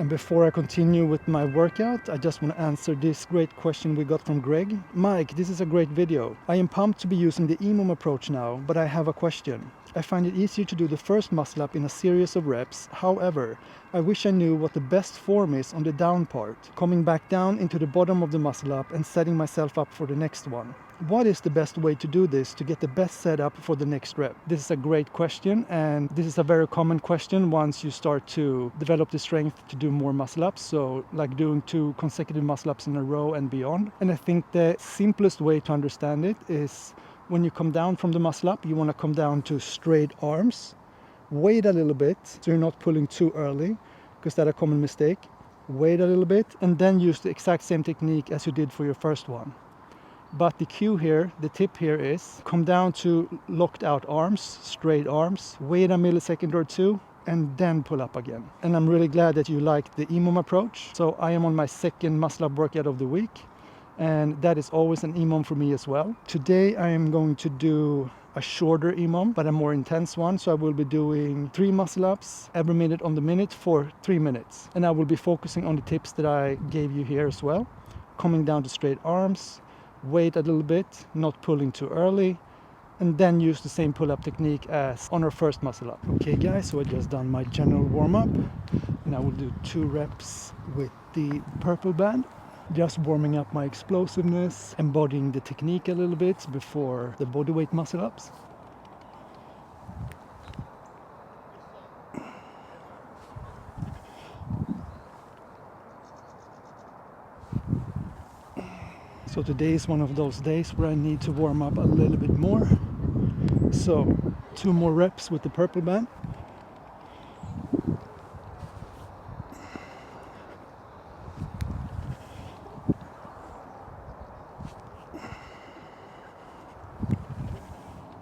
And before I continue with my workout, I just want to answer this great question we got from Greg. Mike, this is a great video. I am pumped to be using the EMOM approach now, but I have a question. I find it easier to do the first muscle up in a series of reps. However, I wish I knew what the best form is on the down part, coming back down into the bottom of the muscle up and setting myself up for the next one. What is the best way to do this to get the best setup for the next rep? This is a great question, and this is a very common question once you start to develop the strength to do more muscle ups, so like doing 2 consecutive muscle ups in a row and beyond. And I think the simplest way to understand it is when you come down from the muscle up, you want to come down to straight arms. Wait a little bit so you're not pulling too early, because that's a common mistake. Wait a little bit and then use the exact same technique as you did for your first one. But the cue here, the tip here is come down to locked out arms, straight arms, wait a millisecond or two, and then pull up again. And I'm really glad that you like the EMOM approach. So I am on my second muscle up workout of the week, and that is always an EMOM for me as well. Today I am going to do a shorter EMOM, but a more intense one. So I will be doing 3 muscle ups every minute on the minute for 3 minutes. And I will be focusing on the tips that I gave you here as well. Coming down to straight arms, wait a little bit, not pulling too early, and then use the same pull-up technique as on our first muscle up. Okay guys, so I just done my general warm-up, and I will do 2 reps with the purple band, just warming up my explosiveness, embodying the technique a little bit before the bodyweight muscle ups. So today is one of those days where I need to warm up a little bit more. So 2 more reps with the purple band.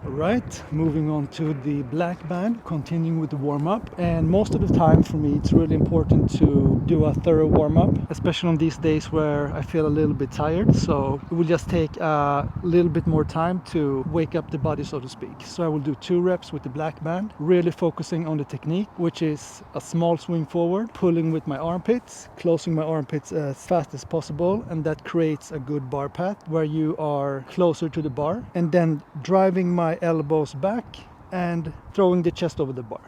Alright, moving on to the black band, continuing with the warm-up. And most of the time for me it's really important to do a thorough warm-up, especially on these days where I feel a little bit tired. So it will just take a little bit more time to wake up the body, so to speak. So I will do 2 reps with the black band, really focusing on the technique, which is a small swing forward, pulling with my armpits, closing my armpits as fast as possible, and that creates a good bar path where you are closer to the bar, and then driving my elbows back and throwing the chest over the bar.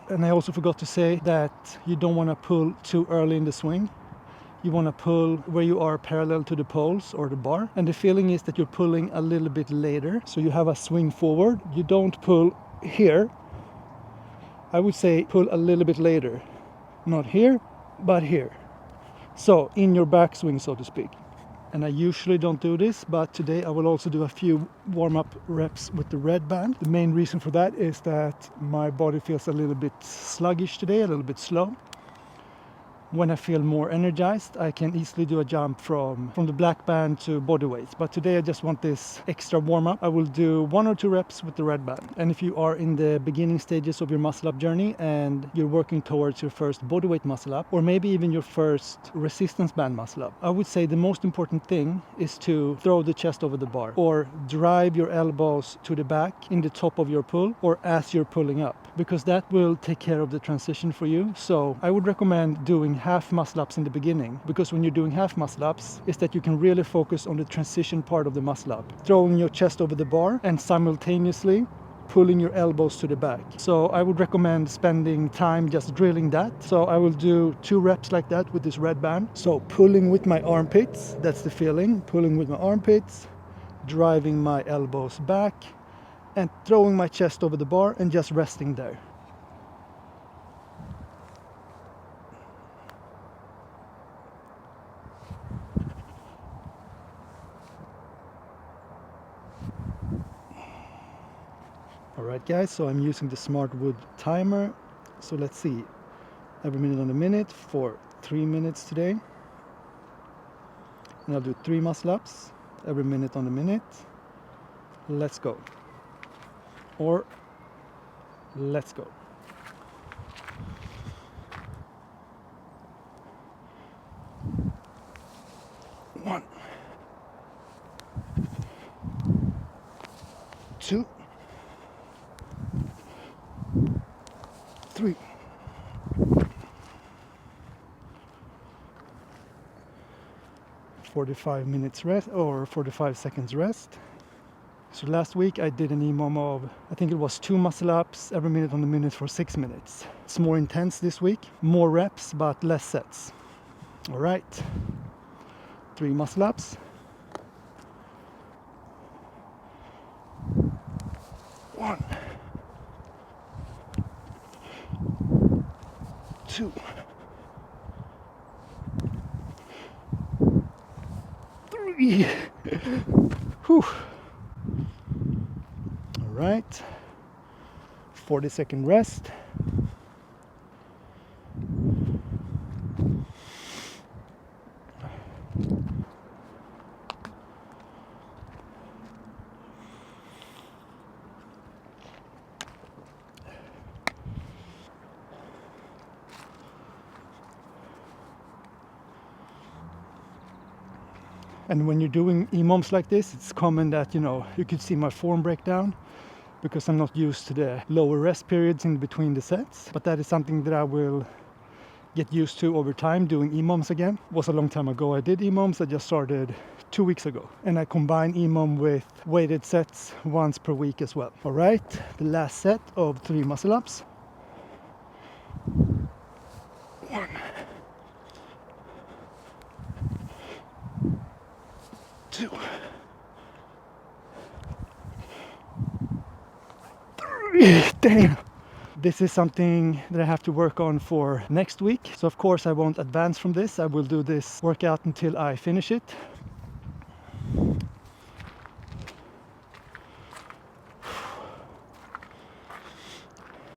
And I also forgot to say that you don't want to pull too early in the swing. You want to pull where you are parallel to the poles or the bar, and the feeling is that you're pulling a little bit later, so you have a swing forward. You don't pull here. I would say pull a little bit later, not here, but here. So in your backswing, so to speak. And I usually don't do this, but today I will also do a few warm-up reps with the red band. The main reason for that is that my body feels a little bit sluggish today, a little bit slow. When I feel more energized, I can easily do a jump from the black band to body weights. But today I just want this extra warm-up. I will do 1 or 2 reps with the red band. And if you are in the beginning stages of your muscle up journey and you're working towards your first bodyweight muscle up, or maybe even your first resistance band muscle up, I would say the most important thing is to throw the chest over the bar, or drive your elbows to the back in the top of your pull, or as you're pulling up, because that will take care of the transition for you. So I would recommend doing half muscle ups in the beginning, because when you're doing half muscle ups is that you can really focus on the transition part of the muscle up, throwing your chest over the bar and simultaneously pulling your elbows to the back. So I would recommend spending time just drilling that. So I will do 2 reps like that with this red band. So pulling with my armpits, that's the feeling, pulling with my armpits, driving my elbows back and throwing my chest over the bar and just resting there. Alright guys, so I'm using the Smartwood timer. So let's see, every minute on the minute for 3 minutes today. And I'll do 3 muscle ups every minute on the minute. Let's go. Or let's go. 1, 2, 3. 45 minutes rest or 45 seconds rest. So last week I did an EMOM of, I think it was 2 muscle ups every minute on the minute for 6 minutes. It's more intense this week, more reps but less sets. All right, 3 muscle ups. 1, 2, 3. Whew. All right, 40-second rest. And when you're doing EMOMs like this, it's common that, you could see my form breakdown because I'm not used to the lower rest periods in between the sets. But that is something that I will get used to over time, doing EMOMs again. It was a long time ago I did EMOMs. I just started 2 weeks ago. And I combine EMOM with weighted sets once per week as well. All right, the last set of 3 muscle ups. 1, 2, 3. Damn. This is something that I have to work on for next week. So of course I won't advance from this. I will do this workout until I finish it.